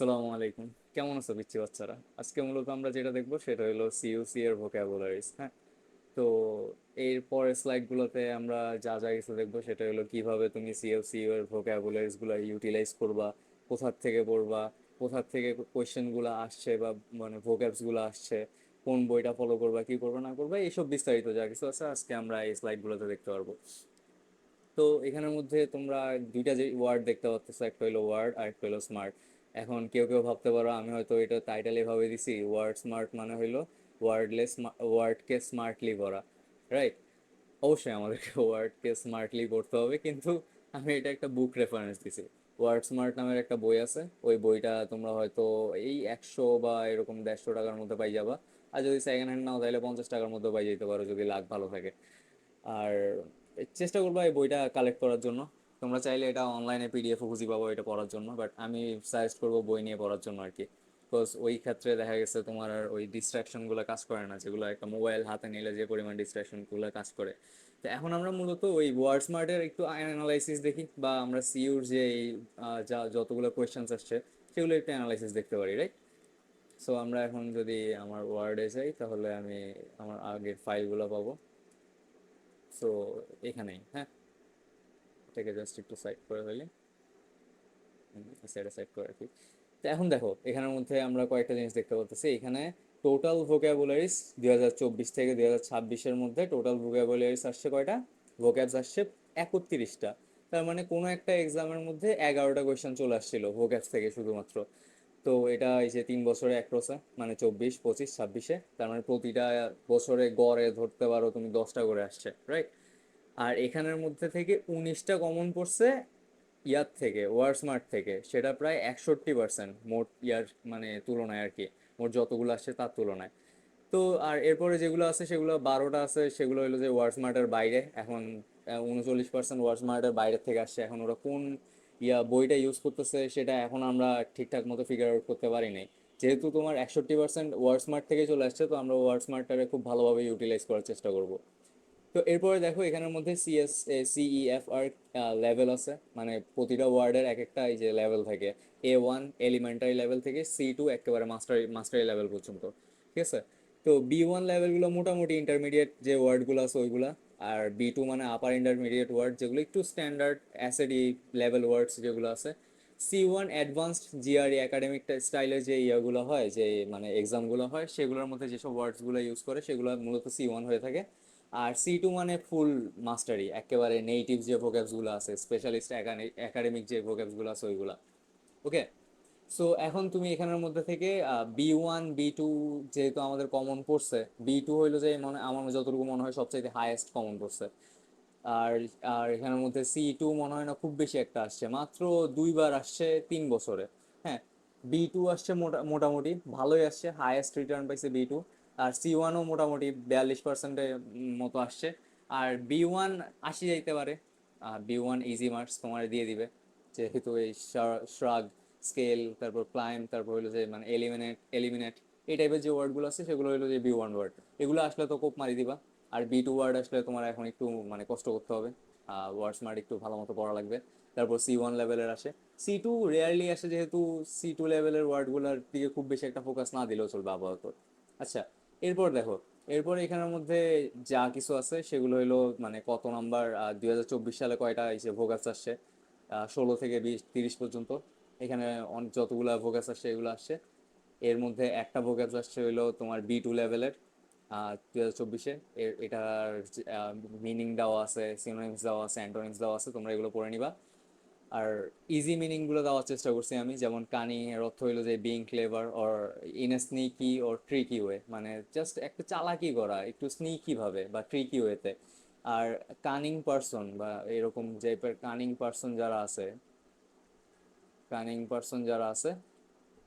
আসসালামু আলাইকুম। কেমন আছো পিচ্চি বাচ্চারা? আজকে মূলত আমরা যেটা দেখবো সেটা হলো সিইউসি এর ভোকাবুলারিজ। হ্যাঁ, তো এর পরের স্লাইডগুলোতে আমরা যা যা কিছু দেখবো সেটা হলো কিভাবে তুমি সিইউসি এর ভোকাবুলারিজ গুলো ইউটিলাইজ করবা, কোথার থেকে পড়বা, কোথার থেকে কোয়েশ্চেন গুলো আসছে বা মানে ভোক্যাবস গুলো আসছে, কোন বইটা ফলো করবা, কি করবা না করবা, এইসব বিস্তারিত যা কিছু আছে আজকে আমরা এই স্লাইডগুলোতে দেখতে পারবো। তো এখানের মধ্যে তোমরা দুইটা যে ওয়ার্ড দেখতে পাচ্ছ, একটা হলো ওয়ার্ড আর একটা হলো স্মার্ট। এখন কেউ কেউ ভাবতে পারো আমি হয়তো এটা টাইটেল এভাবে দিছি, ওয়ার্ড স্মার্ট মানে হইলো ওয়ার্ডলেস, ওয়ার্ডকে স্মার্টলি পড়া, রাইট? অবশ্যই আমাদেরকে ওয়ার্ডকে স্মার্টলি পড়তে হবে, কিন্তু আমি এটা একটা বুক রেফারেন্স দিছি। ওয়ার্ড স্মার্ট নামের একটা বই আছে, ওই বইটা তোমরা হয়তো এই 100 বা এরকম 150 টাকার মধ্যে পাই যাবা। আর যদি সেকেন্ড হ্যান্ড নাও তাহলে 50 টাকার মধ্যে পাই যেতে পারো যদি লাক ভালো থাকে। আর চেষ্টা করবা এই বইটা কালেক্ট করার জন্য। তোমরা চাইলে এটা অনলাইনে পিডিএফও খুঁজে পাবো এটা পড়ার জন্য, বাট আমি সাজেস্ট করবো বই নিয়ে পড়ার জন্য আর কি। বিকজ ওই ক্ষেত্রে দেখা গেছে তোমার আর ওই ডিস্ট্রাকশনগুলো কাজ করে না, যেগুলো একটা মোবাইল হাতে নিলে যে পরিমাণ ডিস্ট্রাকশনগুলো কাজ করে। তো এখন আমরা মূলত ওই ওয়ার্ড স্মার্টের একটু অ্যানালাইসিস দেখি, বা আমরা সিইউর যে এই যা যতগুলো কোয়েশ্চেন্স আসছে সেগুলো একটু অ্যানালাইসিস দেখতে পারি, রাইট? সো আমরা এখন যদি আমার ওয়ার্ডে যাই তাহলে আমি আমার আগের ফাইলগুলো পাবো। সো এখানেই, হ্যাঁ, এটাকে জাস্ট একটু সাইড করে ফেলি, সাইডে সাইড করে রাখি। তো এখন দেখো এখানের মধ্যে আমরা কয়েকটা জিনিস দেখতে পাচ্ছি। এখানে টোটাল ভোকাবুলারিজ 2024 থেকে 2026-এর মধ্যে টোটাল ভোকাবুলারিজ আসছে কয়টা? ভোক্যাবস আসছে 31টা। তার মানে কোনো একটা এক্সামের মধ্যে 11টা কোয়েশ্চেন চলে আসছিল ভোক্যাবস থেকে শুধুমাত্র। তো এটা এই যে 3 বছরে এক রসে, মানে 24, 25, 26-এ, তার মানে প্রতিটা বছরে গড়ে ধরতে পারো তুমি 10টা করে আসছে, রাইট? আর এখানের মধ্যে থেকে 19টা কমন পড়ছে ইয়ার থেকে, ওয়ার স্মার্ট থেকে, সেটা প্রায় 61% মোট ইয়ার মানে তুলনায় আর কি, মোট যতগুলো আসছে তার তুলনায়। তো আর এরপরে যেগুলো আছে সেগুলো 12টা আছে, সেগুলো হলো যে ওয়ার স্মার্টের বাইরে। এখন 39% ওয়ার স্মার্টের বাইরের থেকে আসছে। এখন ওরা কোন বইটা ইউজ করতেছে সেটা এখন আমরা ঠিকঠাক মতো ফিগার আউট করতে পারি নাই। যেহেতু তোমার 61% ওয়ার স্মার্ট থেকে চলে আসছে, তো আমরা ওয়ার স্মার্টটারে খুব ভালোভাবে ইউটিলাইজ করার চেষ্টা করব। তো এরপরে দেখো এখানের মধ্যে CEFR লেভেল আছে, মানে প্রতিটা ওয়ার্ডের এক একটা এই যে লেভেল থাকে। A1 এলিমেন্টারি লেভেল থেকে C2 একেবারে মাস্টারি মাস্টারি লেভেল পর্যন্ত, ঠিক আছে? তো B1 লেভেলগুলো মোটামুটি ইন্টারমিডিয়েট যে ওয়ার্ডগুলো আছে ওইগুলা। আর B2 মানে আপার ইন্টারমিডিয়েট ওয়ার্ড, যেগুলো একটু স্ট্যান্ডার্ড অ্যাসিডি লেভেল ওয়ার্ডস যেগুলো আছে। C1 অ্যাডভান্সড জিআরই একাডেমিক স্টাইলের যে ইয়াগুলো হয়, যে মানে এক্সামগুলো হয়, সেগুলোর মধ্যে যেসব ওয়ার্ডসগুলো ইউজ করে সেগুলো মূলত C1 হয়ে থাকে। আর C2 মানে ফুল মাস্টারি, একেবারে নেটিভ যে ভোক্যাবস গুলো আছে, স্পেশালিস্ট একাডেমিক যে ভোক্যাবস গুলো আছে ওইগুলা। ওকে। সো এখন তুমি এখানের মধ্যে থেকে B1 B2 যেহেতু আমাদের কমন পড়ছে, B2 হইলো যে মনে আমার যতটুকু মনে হয় সবচাইতে হাইয়েস্ট কমন পড়ছে। আর আর এখানের মধ্যে C2 মনে হয় না খুব বেশি একটা আসছে, মাত্র 2বার আসছে 3 বছরে। হ্যাঁ, B2 আসছে মোটামুটি ভালোই আসছে, হাইয়েস্ট রিটার্ন পাইছে B2। আর C1ও মোটামুটি 42%-এর মতো আসছে। আর B1 আসি যাইতে পারে। B1 ইজি মার্কস তোমার দিয়ে দিবে, যেহেতু এই শ্রাগ, স্কেল, তারপর ক্লাইম, তারপর হলো যে মানে এলিমিনেট এলিমিনেট, এই টাইপের যে ওয়ার্ডগুলো আছে সেগুলো হলো যে B1 ওয়ার্ড। এগুলো আসলে তো কোপ মারি দিবা। আর B2 ওয়ার্ড আসলে তোমার এখন একটু মানে কষ্ট করতে হবে, ওয়ার্ড স্মার্ট একটু ভালো মতো পড়া লাগবে। তারপর C1 লেভেলের আসে। C2 রেয়ারলি আসে, যেহেতু C2 লেভেলের ওয়ার্ডগুলোর দিকে খুব বেশি একটা ফোকাস না দিলেও চলবে আপাতত। আচ্ছা, এরপর দেখো, এরপর এখানের মধ্যে যা কিছু আছে সেগুলো হলো মানে কত নাম্বার 2024 সালে কয়টা এসে ভোগাস আসছে, 16 থেকে 20 30 পর্যন্ত। এখানে যতগুলা ভোগাস আসছে এগুলো আসছে। এর মধ্যে একটা ভোগাস আসছে হইলো তোমার B2 লেভেলের 2024-এ। এটার মিনিং দেওয়া আছে, সিনোনিমস দেওয়া আছে, অ্যান্টোনিমস দেওয়া আছে, তোমরা এগুলো পড়ে নিবা। আর ইজি মিনিং গুলো দেওয়ার চেষ্টা করছি আমি, যেমন কানিং এর অর্থ হইলো যে being clever or in a sneaky or tricky way, মানে জাস্ট একটু চালাকি করা একটু স্নিকি ভাবে বা ট্রিকি ওয়েতে। আর কানিং পারসন বা এরকম যে কানিং পারসন যারা আছে, কানিং পারসন যারা আছে,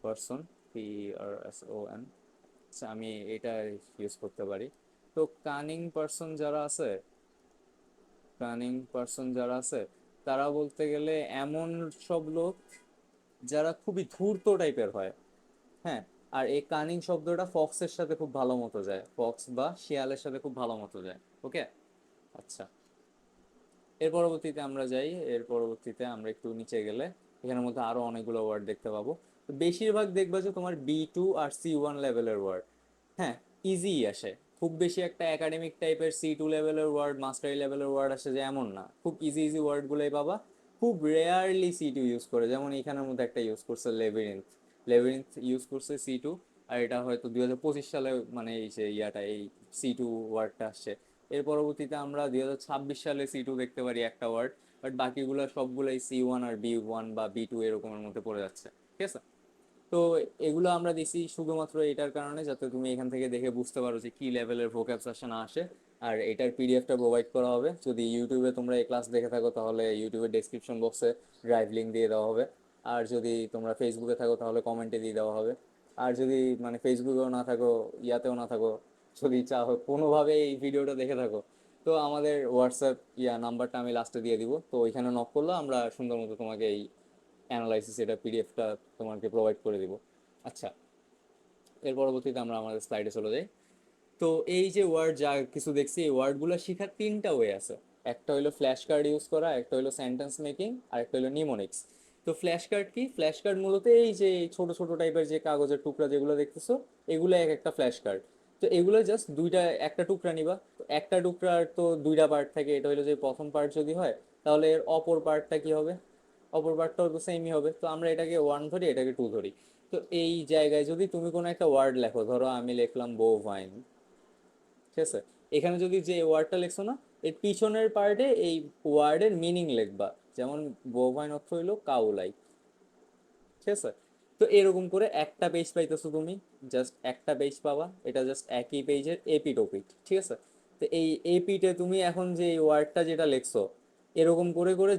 পারসন, PRSON, আচ্ছা আমি এটা ইউজ করতে পারি। তো কানিং পারসন যারা আছে, কানিং পারসন যারা আছে তারা বলতে গেলে এমন সব লোক যারা খুবই ধূর্ত টাইপের হয়। হ্যাঁ, আর এই কানিং শব্দটা ফক্সের সাথে খুব ভালো মতো যায়, ফক্স বা শিয়ালের সাথে খুব ভালো মতো যায়। ওকে। আচ্ছা, এর পরবর্তীতে আমরা যাই। এর পরবর্তীতে আমরা একটু নিচে গেলে এখানের মধ্যে আরো অনেকগুলো ওয়ার্ড দেখতে পাবো। তো বেশিরভাগ দেখবা যে তোমার B2 আর C1 লেভেলের ওয়ার্ড। হ্যাঁ, ইজি আসে, খুব বেশি একটা একাডেমিক টাইপের C2 লেভেলের ওয়ার্ড, মাস্টারি লেভেলের ওয়ার্ড আসে যে এমন না, খুব ইজি ইজি ওয়ার্ডগুলোই পাবা। খুব রেয়ারলি C2 ইউজ করে, যেমন এখানের মধ্যে একটা ইউজ করছে লেবিরিন্থ, লেবিরিন্থ ইউজ করছে C2। আর এটা হয়তো 2025 সালে মানে এই যে ইয়াটা এই C2 ওয়ার্ডটা আসছে। এর পরবর্তীতে আমরা 2026 সালে C2 দেখতে পারি একটা ওয়ার্ড, বাট বাকিগুলো সবগুলোই C1 আর B1 বা B2 এরকমের মধ্যে পড়ে যাচ্ছে। ঠিক আছে? তো এগুলো আমরা দিছি শুধুমাত্র এটার কারণে যাতে তুমি এখান থেকে দেখে বুঝতে পারো যে কি লেভেলের ভোক্যাবস আসে না আসে। আর এটার পিডিএফটা প্রোভাইড করা হবে, যদি ইউটিউবে তোমরা এই ক্লাস দেখে থাকো তাহলে ইউটিউবের ডেসক্রিপশন বক্সে ড্রাইভ লিঙ্ক দিয়ে দেওয়া হবে। আর যদি তোমরা ফেসবুকে থাকো তাহলে কমেন্টে দিয়ে দেওয়া হবে। আর যদি মানে ফেসবুকেও না থাকো, ইয়াতেও না থাকো, যদি চাও কোনোভাবে এই ভিডিওটা দেখে থাকো, তো আমাদের হোয়াটসঅ্যাপ নাম্বারটা আমি লাস্টে দিয়ে দিব, তো ওইখানে নক করলে আমরা সুন্দর মতো তোমাকে এই অ্যানালাইসিস এটা পিডিএফটা তোমাকে প্রোভাইড করে দিব। আচ্ছা, এর পরবর্তীতে আমরা আমাদের স্লাইডে চলে যাই। তো এই যে ওয়ার্ড যা কিছু দেখছি, এই ওয়ার্ডগুলো শেখার তিনটা ওয়ে আছে। একটা হলো ফ্ল্যাশ কার্ড ইউজ করা, একটা হলো সেন্টেন্স মেকিং, আর একটা হলো নিমোনিক্স। তো ফ্ল্যাশ কার্ড কি? ফ্ল্যাশ কার্ড মূলত এই যে ছোট ছোট টাইপের যে কাগজের টুকরা যেগুলো দেখতেছো, এগুলো এক একটা ফ্ল্যাশ কার্ড। তো এগুলো জাস্ট দুইটা, একটা টুকরা নিবা, তো একটা টুকরার তো দুইটা পার্ট থাকে, এটা হলো যে প্রথম পার্ট যদি হয় তাহলে এর অপর পার্টটা কি হবে, অপর পার্টটাও তো সেমই হবে। তো আমরা এটাকে 1 ধরি, এটাকে 2 ধরি। তো এই জায়গায় যদি তুমি কোনো একটা ওয়ার্ড লেখো, ধরো আমি লিখলাম বোভাইন, ঠিক আছে? এখানে যদি যে ওয়ার্ডটা লিখছো না, এর পিছনের পার্টে এই ওয়ার্ডের মিনিং লিখবা। যেমন বোভাইন অর্থ হইলো কাউ লাইক, ঠিক আছে? তো এরকম করে একটা পেজ পাইতেছো তুমি, জাস্ট একটা পেজ পাবা, এটা জাস্ট একই পেজের এপিট ওপিট, ঠিক আছে? তো এই এপিটে তুমি এখন যে ওয়ার্ডটা যেটা লিখছো, এরকম করে করে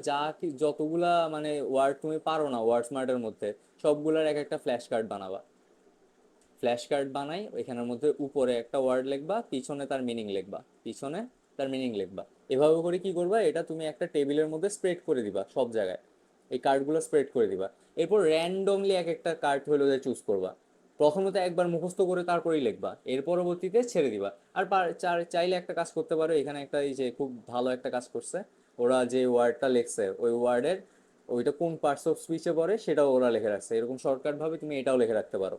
যতগুলা মানে ওয়ার্ড তুমি পারো না ওয়ার্ড স্মার্টের মধ্যে, সবগুলার এক একটা ফ্ল্যাশ কার্ড বানাবা। ফ্ল্যাশ কার্ড বানাই, ওইখানের মধ্যে উপরে একটা ওয়ার্ড লিখবা, পিছনে তার মিনিং লিখবা, পিছনে তার মিনিং লিখবা। এভাবে করে কি করবা, এটা তুমি একটা টেবিলের মধ্যে স্প্রেড করে দিবা সব জায়গায়, এই কার্ডগুলো স্প্রেড করে দিবা। এরপর র্যান্ডমলি এক একটা কার্ড হলো যে চুজ করবা। প্রথমত একবার মুখস্থ করে তারপরেই লিখবা, এর পরবর্তীতে ছেড়ে দিবা। আর চাইলে একটা কাজ করতে পারো, এখানে একটা এই যে খুব ভালো একটা কাজ করছে, ওরা যে ওয়ার্ডটা লিখছে ওই ওয়ার্ডের ওইটা কোন পার্টস অফ স্পিচে পড়ে সেটাও ওরা লিখে রাখছে, এরকম শর্টকাট ভাবে তুমি এটাও লিখে রাখতে পারো।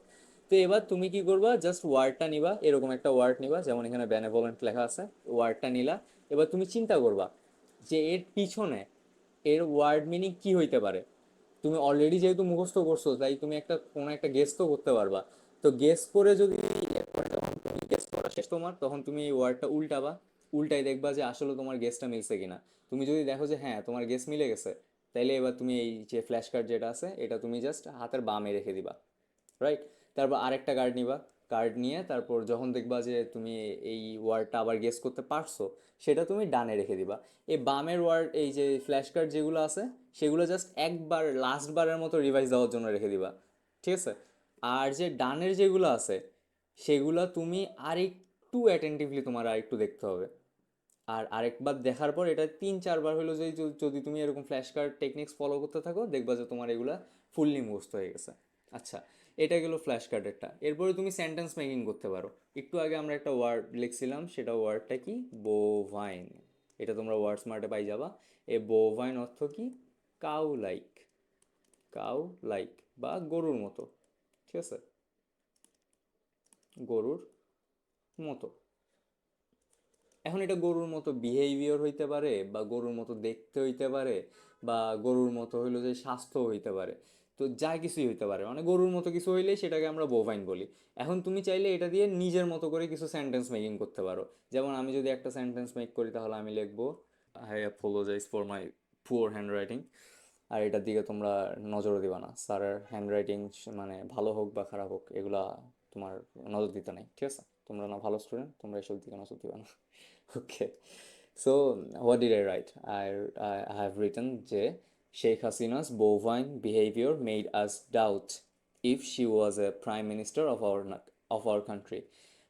তো এবার তুমি কি করবা, জাস্ট ওয়ার্ডটা নিবা, এরকম একটা ওয়ার্ড নিবা, যেমন এখানে বেনেভোলেন্ট লেখা আছে, ওয়ার্ডটা নিলা। এবার তুমি চিন্তা করবা যে এর পিছনে এর ওয়ার্ড মিনিং কি হইতে পারে। তুমি অলরেডি যেহেতু মুখস্থ করছো, তাই তুমি একটা কোনো একটা গেস তো করতে পারবা। তো গেস করে যদি এরপরে যখন তুমি গেস করা শেষ তোমার, তখন তুমি এই ওয়ার্ডটা উল্টাবা, উল্টাই দেখবা যে আসলে তোমার গেসটা মিলছে কিনা। তুমি যদি দেখো যে হ্যাঁ তোমার গেস মিলে গেছে, তাইলে এবার তুমি এই যে ফ্ল্যাশ কার্ড যেটা আছে এটা তুমি জাস্ট হাতের বামে রেখে দিবা, রাইট? তারপর আরেকটা কার্ড নিবা, কার্ড নিয়ে তারপর যখন দেখবা যে তুমি এই ওয়ার্ডটা আবার গেস করতে পারছো, সেটা তুমি ডানে রেখে দিবা। এই বামের ওয়ার্ড এই যে ফ্ল্যাশ কার্ড যেগুলো আছে, সেগুলো জাস্ট একবার লাস্ট বারের মতো রিভাইজ দেওয়ার জন্য রেখে দিবা, ঠিক আছে? আর যে ডানের যেগুলো আছে, সেগুলো তুমি আরেকটু অ্যাটেন্টিভলি তোমার আরেকটু দেখতে হবে। আর আরেকবার দেখার পর এটা 3-4 বার হলো যে যদি তুমি এরকম ফ্ল্যাশ কার্ড টেকনিক্স ফলো করতে থাকো, দেখবা যে তোমার এগুলা ফুললি মুখস্থ হয়ে গেছে। আচ্ছা, এটা গেলো ফ্ল্যাশ কার্ডেরটা। এরপরে তুমি সেন্টেন্স মেকিং করতে পারো। একটু আগে আমরা একটা ওয়ার্ড লিখছিলাম, সেটা ওয়ার্ডটা কি? বোভাইন। এটা তোমরা ওয়ার্ড স্মার্টে পাই যাবা। এ বোভাইন অর্থ কি? কাউ লাইক, কাউ লাইক বা গরুর মতো, ঠিক আছে? গরুর মতো। এখন এটা গরুর মতো বিহেভিয়ার হইতে পারে, বা গরুর মতো দেখতে হইতে পারে, বা গরুর মতো হইলো যে স্বাস্থ্য হইতে পারে। তো যা কিছুই হইতে পারে, মানে গরুর মতো কিছু হইলেই সেটাকে আমরা বোভাইন বলি। এখন তুমি চাইলে এটা দিয়ে নিজের মতো করে কিছু সেন্টেন্স মেকিং করতে পারো। যেমন আমি যদি একটা সেন্টেন্স মেক করি তাহলে আমি লিখবো, I apologise for my poor handwriting. আর এটার দিকে তোমরা নজরও দিবা না, স্যারের হ্যান্ড রাইটিং মানে ভালো হোক বা খারাপ হোক, এগুলা তোমার নজর দিতে নাই, ঠিক আছে? তোমরা না ভালো স্টুডেন্ট, তোমরা এসব দিকে নজর দিবা না। Okay. So, what did I write? I have written যে Sheikh Hasina's bovine behavior made us doubt if she was a prime minister of our country.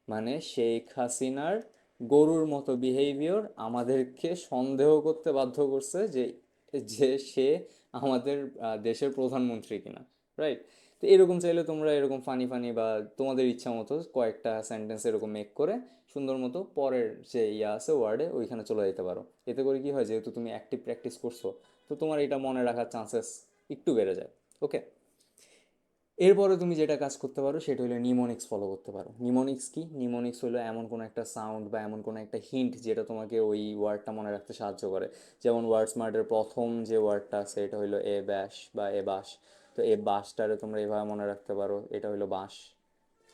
মানে শেখ হাসিনার গরুর মতো বিহেভিয়ার আমাদেরকে সন্দেহ করতে বাধ্য করছে যে যে সে আমাদের দেশের প্রধানমন্ত্রী কিনা, রাইট? তো এরকম চাইলে তোমরা এরকম ফানি ফানি বা তোমাদের ইচ্ছা মতো কয়েকটা সেন্টেন্স এরকম মেক করে সুন্দর মতো পরের যে ইয়া আছে ওয়ার্ডে ওইখানে চলে যেতে পারো। এতে করে কি হয়, যেহেতু তুমি অ্যাক্টিভ প্র্যাকটিস করছো, তো তোমার এটা মনে রাখার চান্সেস একটু বেড়ে যায়। ওকে? এরপরে তুমি যেটা কাজ করতে পারো সেটা হলো নিমোনিক্স ফলো করতে পারো। নিমোনিক্স কি? নিমোনিক্স হলো এমন কোনো একটা সাউন্ড বা এমন কোনো একটা হিন্ট যেটা তোমাকে ওই ওয়ার্ডটা মনে রাখতে সাহায্য করে। যেমন ওয়ার্ড স্মার্টের প্রথম যে ওয়ার্ডটা আছে এটা হলো এ ব্যাস বা এ বাঁশ। তো এ বাঁশটারে তোমরা এভাবে মনে রাখতে পারো, এটা হলো বাঁশ।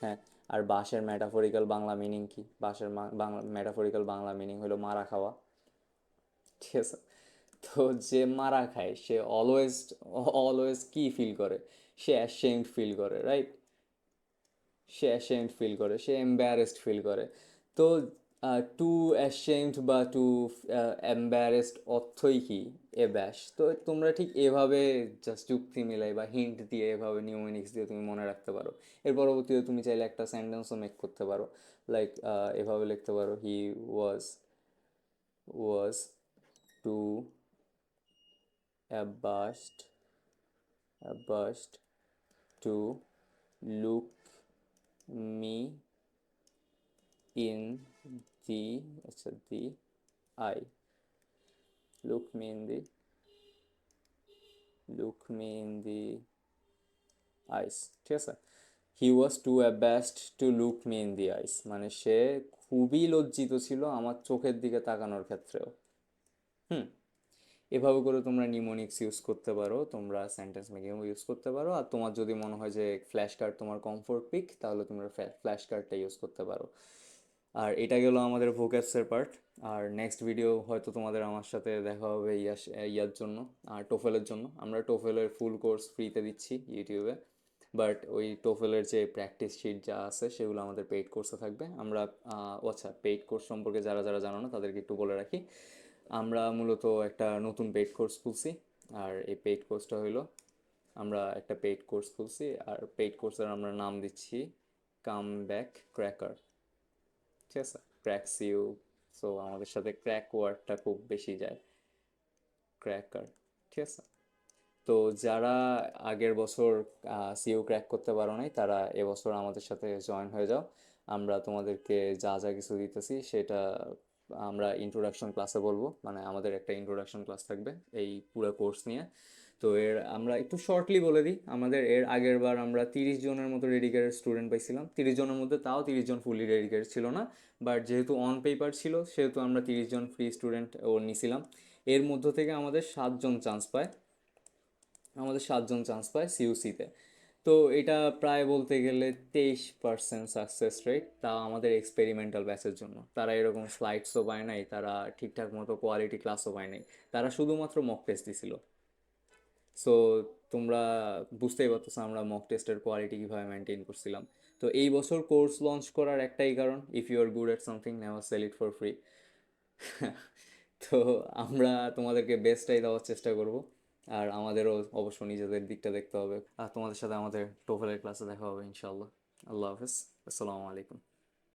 হ্যাঁ। আর বাঁশের ম্যাটাফরিক্যাল বাংলা মিনিং কি? বাঁশের বাংলা ম্যাটাফরিক্যাল বাংলা মিনিং হলো মারা খাওয়া। ঠিক আছে? তো যে মারা খায় সে অলওয়েজ অলওয়েজ কি ফিল করে? সে অ্যাশেমড ফিল করে, রাইট? সে অ্যাশেমড ফিল করে, সে এম্বারেসড ফিল করে। তো টু অ্যাশেমড বা টু এম্বারেসড অর্থই কি? এ ব্যাস। তো তোমরা ঠিক এভাবে জাস্ট যুক্তি মিলাই বা হিন্ট দিয়ে এভাবে নিউমেনিক্স দিয়ে তুমি মনে রাখতে পারো। এর পরবর্তীতে তুমি চাইলে একটা সেন্টেন্সও মেক করতে পারো। লাইক এভাবে লিখতে পারো, হি ওয়াজ ওয়াজ two abashed abashed to look me in the আচ্ছা the eye, look me in the look me in the eyes। ঠিক আছে? He was too abashed to look me in the eyes, মানে সে খুবই লজ্জিত ছিল আমার চোখের দিকে তাকানোর ক্ষেত্রেও। হুম। এভাবে করে তোমরা নিমোনিক্স ইউজ করতে পারো, তোমরা সেন্টেন্স মেকিং ইউজ করতে পারো। আর তোমার যদি মনে হয় যে ফ্ল্যাশ কার্ড তোমার কমফোর্ট পিক, তাহলে তোমরা ফ্ল্যাশ কার্ডটা ইউজ করতে পারো। আর এটা গেল আমাদের ভোক্যাবসের পার্ট। আর নেক্সট ভিডিও হয়তো তোমাদের আমার সাথে দেখা হবে ইয়ার জন্য, আর টোফেলের জন্য। আমরা টোফেলের ফুল কোর্স ফ্রিতে দিচ্ছি ইউটিউবে, বাট ওই টোফেলের যে প্র্যাকটিস শিট যা আছে সেগুলো আমাদের পেইড কোর্সে থাকবে। আমরা আচ্ছা, পেইড কোর্স সম্পর্কে যারা যারা জানো না তাদেরকে একটু বলে রাখি। আমরা মূলত একটা নতুন পেইড কোর্স খুলছি। আর এই পেইড কোর্সটা হইলো, আমরা একটা পেইড কোর্স খুলছি আর পেইড কোর্সের আমরা নাম দিচ্ছি কাম ব্যাক ক্র্যাকার। ঠিক আছে? Cracks you. সো আমাদের সাথে ক্র্যাক ওয়ার্ডটা খুব বেশি যায়, ক্র্যাকার। ঠিক আছে? তো যারা আগের বছর সিইউ ক্র্যাক করতে পারো নাই তারা এবছর আমাদের সাথে জয়েন হয়ে যাও। আমরা তোমাদেরকে যা যা কিছু দিতেছি সেটা আমরা ইন্ট্রোডাকশন ক্লাসে বলবো, মানে আমাদের একটা ইন্ট্রোডাকশন ক্লাস থাকবে এই পুরো কোর্স নিয়ে। তো আমরা একটু শর্টলি বলে দিই, আমাদের এর আগের বার আমরা 30 জনের মতো ডেডিকেটেড স্টুডেন্ট পাইছিলাম। 30 জনের মধ্যে তাও 30 জন ফুলি ডেডিকেটেড ছিল না, বাট যেহেতু অন পেপার ছিল সেহেতু আমরা 30 জন ফ্রি স্টুডেন্ট ও নিছিলাম। এর মধ্য থেকে আমাদের 7 জন চান্স পায় সিইউসিতে। তো এটা প্রায় বলতে গেলে 23% সাকসেস রেট, তা আমাদের এক্সপেরিমেন্টাল ব্যাচের জন্য। তারা এরকম স্লাইডসও পায় নাই, তারা ঠিকঠাক মতো কোয়ালিটি ক্লাসও পায় নাই, তারা শুধুমাত্র মক টেস্ট দিছিল। সো তোমরা বুঝতেই পারতেছো আমরা মক টেস্টের কোয়ালিটি কীভাবে মেনটেন করছিলাম। তো এই বছর কোর্স লঞ্চ করার একটাই কারণ, if you are good at something never sell it for free. তো আমরা তোমাদেরকে বেস্টটাই দেওয়ার চেষ্টা করব। আর আমাদেরও অবশ্য নিজেদের দিকটা দেখতে হবে। আর তোমাদের সাথে আমাদের টোফেলের ক্লাসে দেখা হবে ইনশাল্লাহ। আল্লাহ হাফেজ। আসসালামু আলাইকুম।